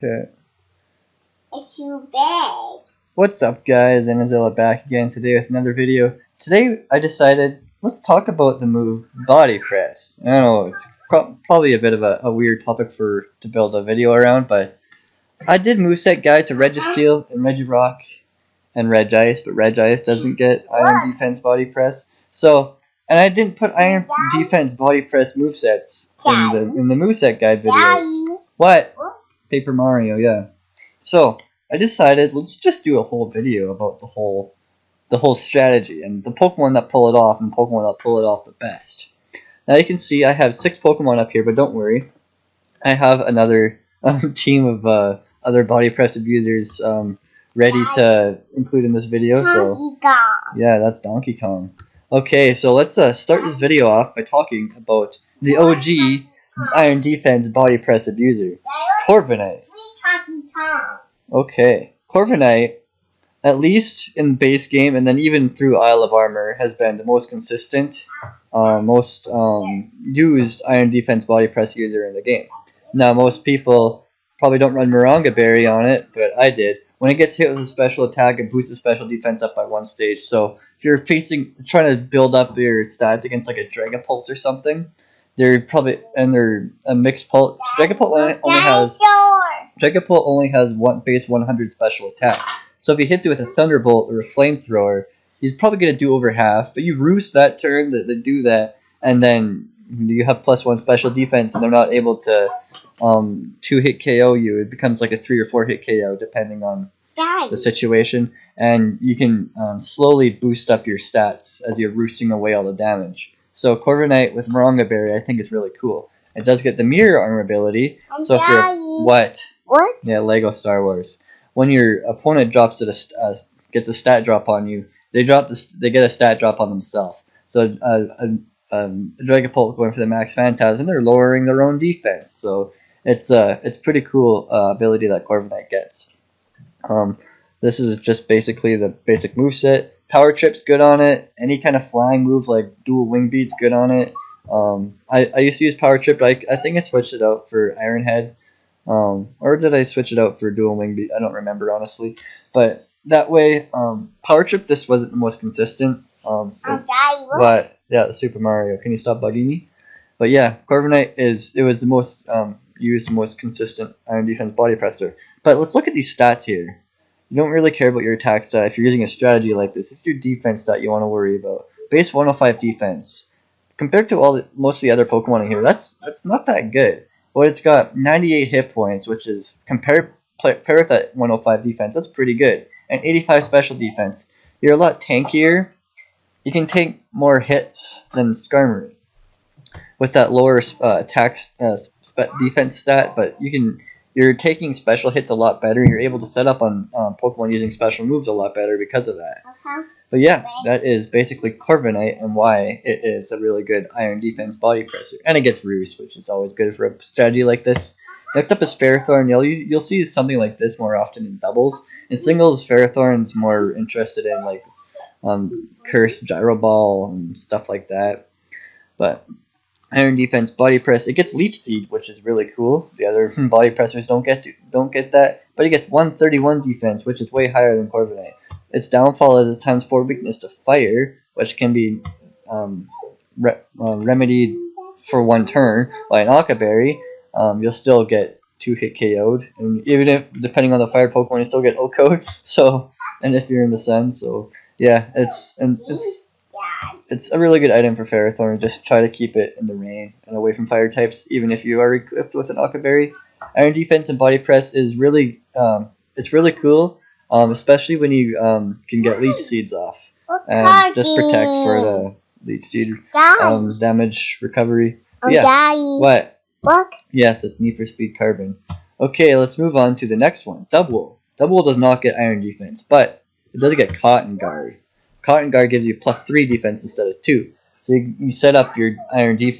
Okay. It's too big. What's up, guys? Anazilla back again today with another video. Today I decided let's talk about the move body press. I know it's probably a bit of a weird topic to build a video around, but I did moveset guide to Registeel and Regirock and Regice, but Regice doesn't get Iron Defense body press. So, and I didn't put Iron Defense body press movesets in the moveset guide videos. What? Paper Mario, yeah. So I decided let's just do a whole video about the whole strategy and the Pokemon that pull it off and the Pokemon that pull it off the best. Now you can see I have 6 Pokemon up here, but don't worry, I have another team of other body press abusers ready to include in this video. So yeah, that's Donkey Kong. Okay, so let's start this video off by talking about the OG Iron Defense body press abuser, Corviknight. Okay, Corviknight, at least in the base game and then even through Isle of Armor, has been the most consistent, most used Iron Defense body press user in the game. Now, most people probably don't run Moranga Berry on it, but I did. When it gets hit with a special attack, it boosts the special defense up by 1 stage. So if you're trying to build up your stats against like a Dragapult or something, they're probably a mixed pult. Dragapult only has one base 100 special attack. So if he hits you with a Thunderbolt or a Flamethrower, he's probably going to do over half. But you roost that turn that they do that, and then you have +1 special defense, and they're not able to 2-hit KO you. It becomes like a 3 or 4-hit KO depending on the situation, and you can slowly boost up your stats as you're roosting away all the damage. So Corviknight with Moranga Berry, I think is really cool. It does get the Mirror Armor ability. So if you're what? Yeah, Lego Star Wars. When your opponent drops gets a stat drop on you, they get a stat drop on themselves. So a Dragapult going for the Max Phantasm, they're lowering their own defense. So it's pretty cool ability that Corviknight gets. This is just basically the basic moveset. Power Trip's good on it. Any kind of flying move like Dual Wing Beat's good on it. I used to use Power Trip, but I think I switched it out for Iron Head. Or did I switch it out for Dual Wing Beat? I don't remember, honestly. But that way, Power Trip, this wasn't the most consistent. But yeah, the Super Mario. Can you stop bugging me? But yeah, Corviknight was the most used, most consistent Iron Defense body presser. But let's look at these stats here. You don't really care about your attack stat if you're using a strategy like this. It's your defense stat you want to worry about. Base 105 defense. Compared to most of the other Pokemon in here, that's not that good. But it's got 98 hit points, which is pair with that 105 defense. That's pretty good. And 85 special defense. You're a lot tankier. You can take more hits than Skarmory with that lower attack defense stat, but you're taking special hits a lot better. You're able to set up on Pokemon using special moves a lot better because of that. But yeah, that is basically Corviknight and why it is a really good Iron Defense body presser. And it gets Roost, which is always good for a strategy like this. Next up is Ferrothorn. You'll see something like this more often in doubles. In singles, Ferrothorn's more interested in like Curse, Gyro Ball, and stuff like that. But Iron Defense body press, it gets Leech Seed, which is really cool. The other body pressers don't get that, but it gets 131 defense, which is way higher than Corviknight. Its downfall is its ×4 weakness to fire, which can be remedied for 1 turn by an Occa Berry. You'll still get 2-hit KO'd, and even if depending on the fire Pokemon, you still get O-Code. So, and if you're in the sun, so yeah, it's a really good item for Ferrothorn. Just try to keep it in the rain and away from fire types, even if you are equipped with an Occa Berry. Iron Defense and Body Press is really it's really cool, especially when you can get Leech Seeds off and just protect for the Leech Seed damage recovery. Yeah. What? Yes, it's Need for Speed Carbon. Okay, let's move on to the next one. Dubwool. Dubwool does not get Iron Defense, but it does get Cotton Guard. Cotton Guard gives you +3 defense instead of 2. So you set up your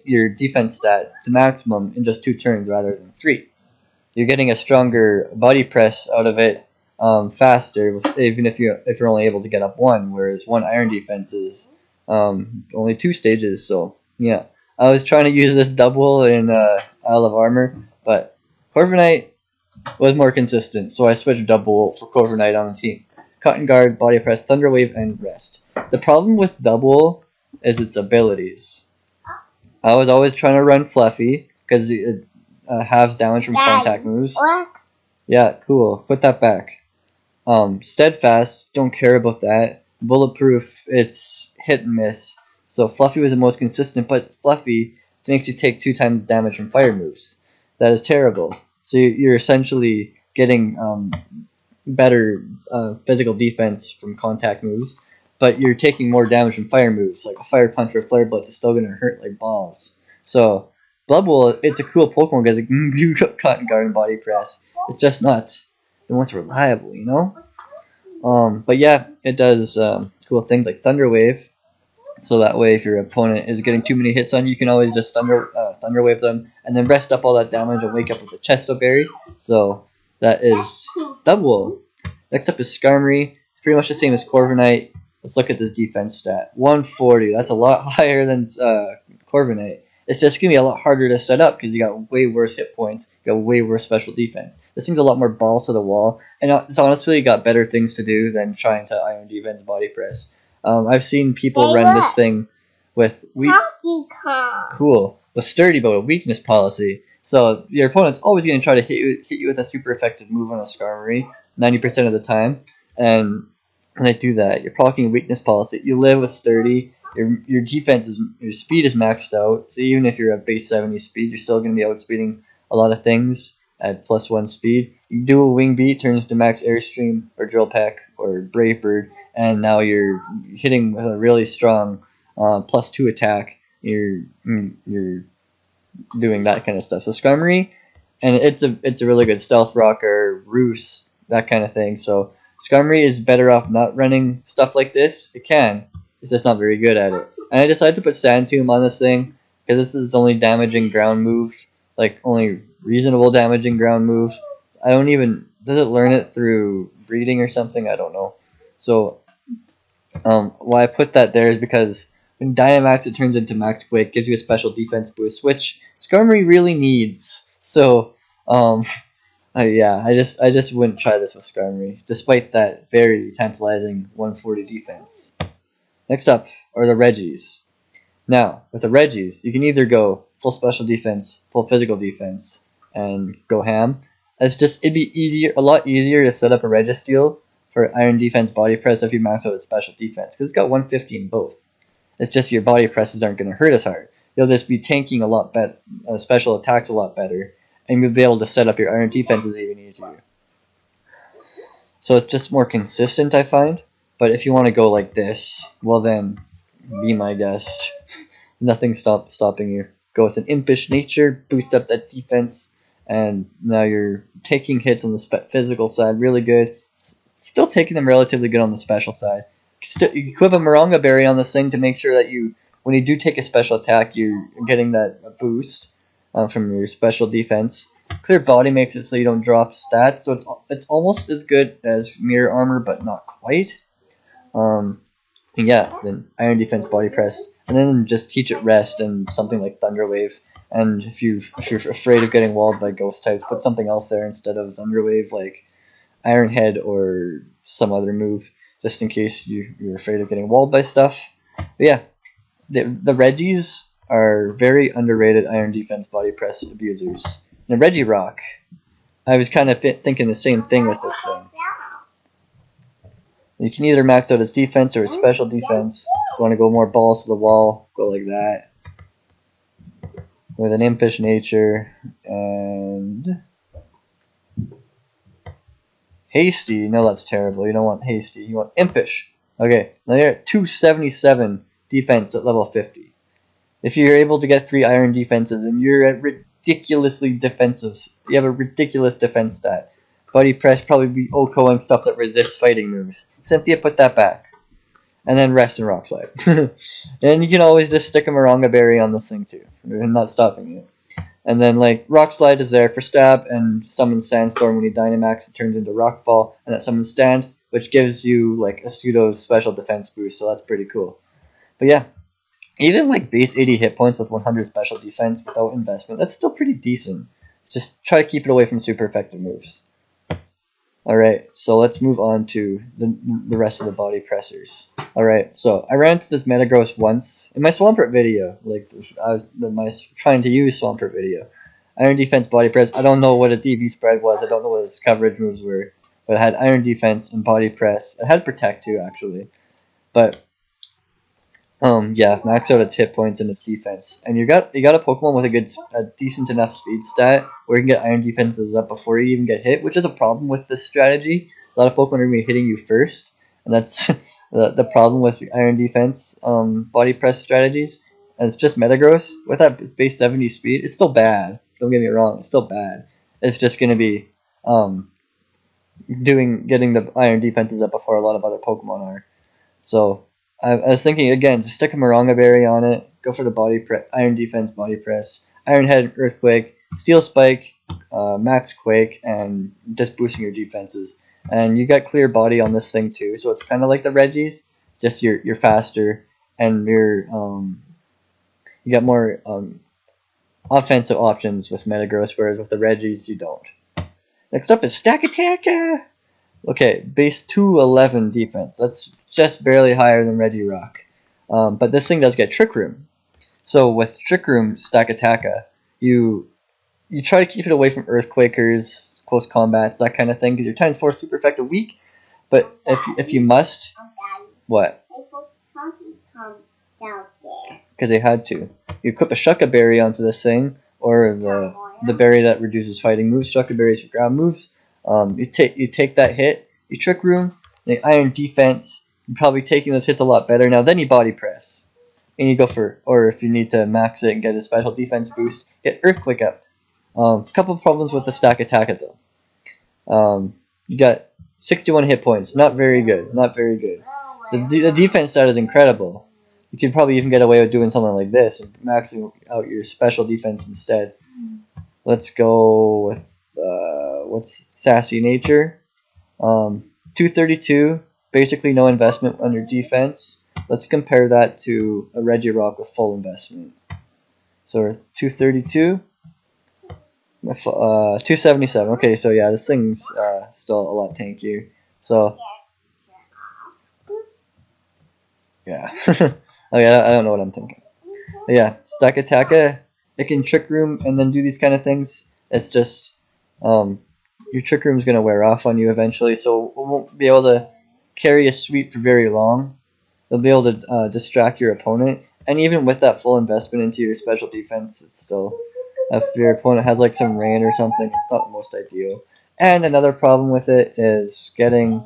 your defense stat to maximum in just 2 turns rather than 3. You're getting a stronger body press out of it faster, even if you're only able to get up 1, whereas 1 Iron Defense is only 2 stages. So yeah, I was trying to use this Dubwool in Isle of Armor, but Corviknight was more consistent, so I switched Double for Corviknight on the team. Cotton Guard, Body Press, Thunder Wave, and Rest. The problem with Double is its abilities. I was always trying to run Fluffy because it halves damage from contact moves. What? Yeah, cool. Put that back. Steadfast, don't care about that. Bulletproof, it's hit and miss. So Fluffy was the most consistent, but Fluffy makes you take 2 times damage from fire moves. That is terrible. So you're essentially getting better physical defense from contact moves, but you're taking more damage from fire moves. Like a Fire Punch or Flare Blitz is still going to hurt like balls. So Blood it's a cool Pokemon because it can do Cotton Guard and Body Press. It's just not the most reliable, you know? But yeah, it does cool things like Thunder Wave. So that way, if your opponent is getting too many hits on you, you can always just Thunder Wave them and then rest up all that damage and wake up with a Chesto Berry. So that is Double. Next up is Skarmory. It's pretty much the same as Corviknight. Let's look at this defense stat. 140. That's a lot higher than Corviknight. It's just going to be a lot harder to set up because you got way worse hit points. You got way worse special defense. This thing's a lot more balls to the wall. And it's honestly got better things to do than trying to Iron Defense Body Press. I've seen people run this thing with sturdy but a weakness policy. So your opponent's always going to try to hit you with a super effective move on a Skarmory 90% of the time. And when they do that, you're proccing weakness policy. You live with sturdy. Your defense your speed is maxed out. So even if you're at base 70 speed, you're still going to be outspeeding a lot of things at +1 speed. You do a Wing Beat, turns to max Airstream or Drill Peck or Brave Bird, and now you're hitting with a really strong +2 attack. You're doing that kind of stuff. So Skarmory, and it's a really good Stealth Rocker, Roost, that kind of thing. So Skarmory is better off not running stuff like this. It can. It's just not very good at it. And I decided to put Sand Tomb on this thing because this is only damaging ground moves, like only reasonable damaging ground moves. I don't even does it learn it through breeding or something? I don't know. So why I put that there is because when Dynamax it turns into Max Quake, gives you a special defense boost, which Skarmory really needs. So yeah, I just wouldn't try this with Skarmory, despite that very tantalizing 140 defense. Next up are the Regis. Now, with the Regis, you can either go full special defense, full physical defense, and go ham. It'd be a lot easier to set up a Registeel for Iron Defense Body Press if you max out its special defense, because it's got 150 in both. It's just your body presses aren't going to hurt as hard. You'll just be tanking a lot better, special attacks a lot better, and you'll be able to set up your Iron defenses even easier. So it's just more consistent, I find. But if you want to go like this, well then, be my guest. Nothing stopping you. Go with an Impish Nature, boost up that defense, and now you're taking hits on the physical side really good. Still taking them relatively good on the special side. You equip a Moronga Berry on this thing to make sure that when you do take a special attack, you're getting that boost from your special defense. Clear Body makes it so you don't drop stats, so it's almost as good as Mirror Armor, but not quite. And yeah, then Iron Defense Body Press, and then just teach it Rest and something like Thunder Wave. And if you're afraid of getting walled by Ghost types, put something else there instead of Thunder Wave, like Iron Head or some other move, just in case you're afraid of getting walled by stuff. But yeah, the Regis are very underrated Iron Defense Body Press abusers. And the Regirock, I was kind of thinking the same thing with this thing. You can either max out his defense or his special defense. If you want to go more balls to the wall, go like that. With an Impish Nature and Hasty. No, that's terrible. You don't want Hasty. You want Impish. Okay, now you're at 277 defense at level 50. If you're able to get 3 Iron defenses and you're at ridiculously defensive, you have a ridiculous defense stat. Body Press probably be Oko and stuff that resists fighting moves. Cynthia, put that back. And then Rest and Rock Slide. And you can always just stick a Moronga Berry on this thing too. I'm not stopping you. And then like Rock Slide is there for stab and summon Sandstorm when you Dynamax, it turns into Rockfall, and that summons Stand, which gives you like a pseudo special defense boost, so that's pretty cool. But yeah, even like base 80 hit points with 100 special defense without investment, that's still pretty decent. Just try to keep it away from super effective moves. Alright, so let's move on to the rest of the body pressers. Alright, so I ran into this Metagross once in my Swampert video. Like, I was trying to use Swampert video. Iron Defense Body Press. I don't know what its EV spread was. I don't know what its coverage moves were. But it had Iron Defense and Body Press. It had Protect too, actually. But yeah, max out its hit points and its defense. And you got a Pokemon with a decent enough speed stat where you can get Iron Defenses up before you even get hit, which is a problem with this strategy. A lot of Pokemon are going to be hitting you first, and that's the problem with the Iron Defense Body Press strategies. And it's just Metagross with that base 70 speed. It's still bad. Don't get me wrong, it's still bad. It's just going to be getting the Iron Defenses up before a lot of other Pokemon are. So I was thinking again, just stick a Moronga Berry on it. Go for the Iron Defense Body Press, Iron Head, Earthquake, Steel Spike, Max Quake, and just boosting your defenses. And you got clear body on this thing too, so it's kind of like the Regis, just you're faster and you got more offensive options with Metagross, whereas with the Regis you don't. Next up is Stack Attack. Okay, base 211 defense. That's just barely higher than Regirock. But this thing does get Trick Room. So with Trick Room, Stack Attacka, you try to keep it away from Earthquakers, close combats, that kind of thing, because your times 4 super effective weak. But if you must, what? Because they had to. You equip a Shucka Berry onto this thing, or the berry that reduces fighting moves. Shucka Berries for ground moves. You take that hit, you Trick Room, the Iron Defense. You're probably taking those hits a lot better now. Then you Body Press, and you go for, or if you need to max it and get a special defense boost, get Earthquake up. A couple of problems with the Stack Attack though. You got 61 hit points, not very good, not very good. The defense stat is incredible. You could probably even get away with doing something like this and maxing out your special defense instead. Let's go with what's Sassy Nature. 232, basically no investment under defense. Let's compare that to a Regirock with full investment. So 232, 277. Okay, so yeah, this thing's still a lot tankier. So yeah, I don't know what I'm thinking. But yeah, Stack Attacka, it can Trick Room and then do these kind of things. It's just your Trick Room is going to wear off on you eventually, so it won't be able to carry a sweep for very long. It'll be able to distract your opponent, and even with that full investment into your special defense, it's still, if your opponent has like some rain or something, it's not the most ideal. And another problem with it is getting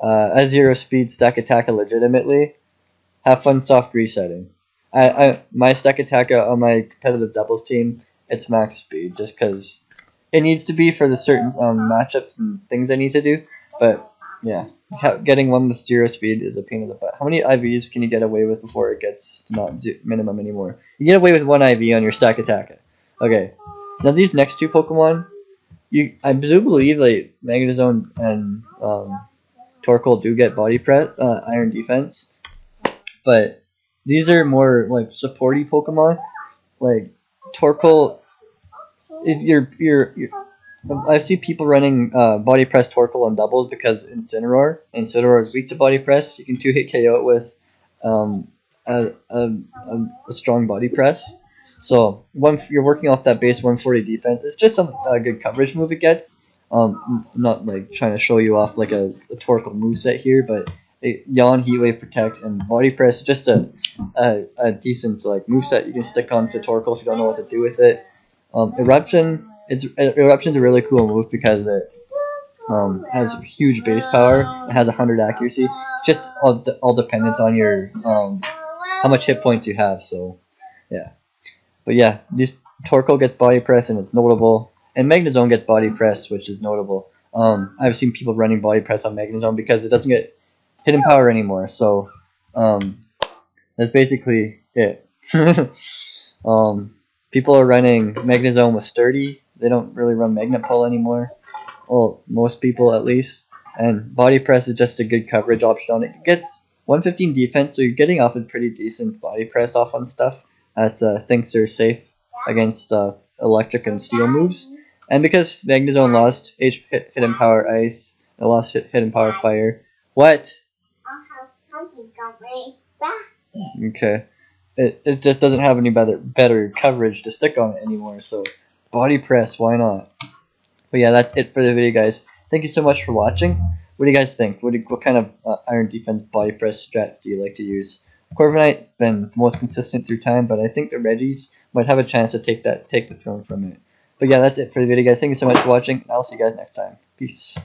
a 0 speed Stack Attacka legitimately. Have fun soft resetting. My Stack Attacka on my competitive doubles team, it's max speed, just because it needs to be for the certain matchups and things I need to do. But yeah, getting one with 0 speed is a pain in the butt. How many IVs can you get away with before it gets not minimum anymore? You get away with 1 IV on your Stack Attack. Okay, now these next two Pokemon, I do believe like Megazone and Torkoal do get Body Press, Iron Defense, but these are more like supporty Pokemon. Like Torkoal, if I see people running Body Press Torkoal on doubles because Incineroar is weak to Body Press. You can 2-hit KO it with a strong Body Press. So you're working off that base 140 defense. It's just some good coverage move it gets. I'm not like trying to show you off like a Torkoal moveset here, but Yawn, Heat Wave, Protect, and Body Press, just a decent like moveset you can stick on to Torkoal if you don't know what to do with it. Eruption's a really cool move because it has huge base power. It has 100 accuracy. It's just all dependent on your how much hit points you have. So yeah, but yeah, this Torkoal gets Body Press and it's notable, and Megazone gets Body Press, which is notable. I've seen people running Body Press on Megazone because it doesn't get hidden power anymore. So that's basically it. People are running Megazone with Sturdy. They don't really run Magnet Pull anymore. Well, most people at least. And Body Press is just a good coverage option on it. It gets 115 defense, so you're getting off a pretty decent Body Press off on stuff that thinks they're safe against electric and steel moves. And because Megazone lost hidden power ice, it lost hidden power fire. What? I'll have something coming back. Okay. It just doesn't have any better coverage to stick on it anymore, so body press, why not? But yeah, that's it for the video, guys. Thank you so much for watching. What do you guys think? What kind of iron defense body press strats do you like to use? Corviknight's been the most consistent through time, but I think the Regis might have a chance to take the throne from it. But yeah, that's it for the video, guys. Thank you so much for watching. I'll see you guys next time. Peace.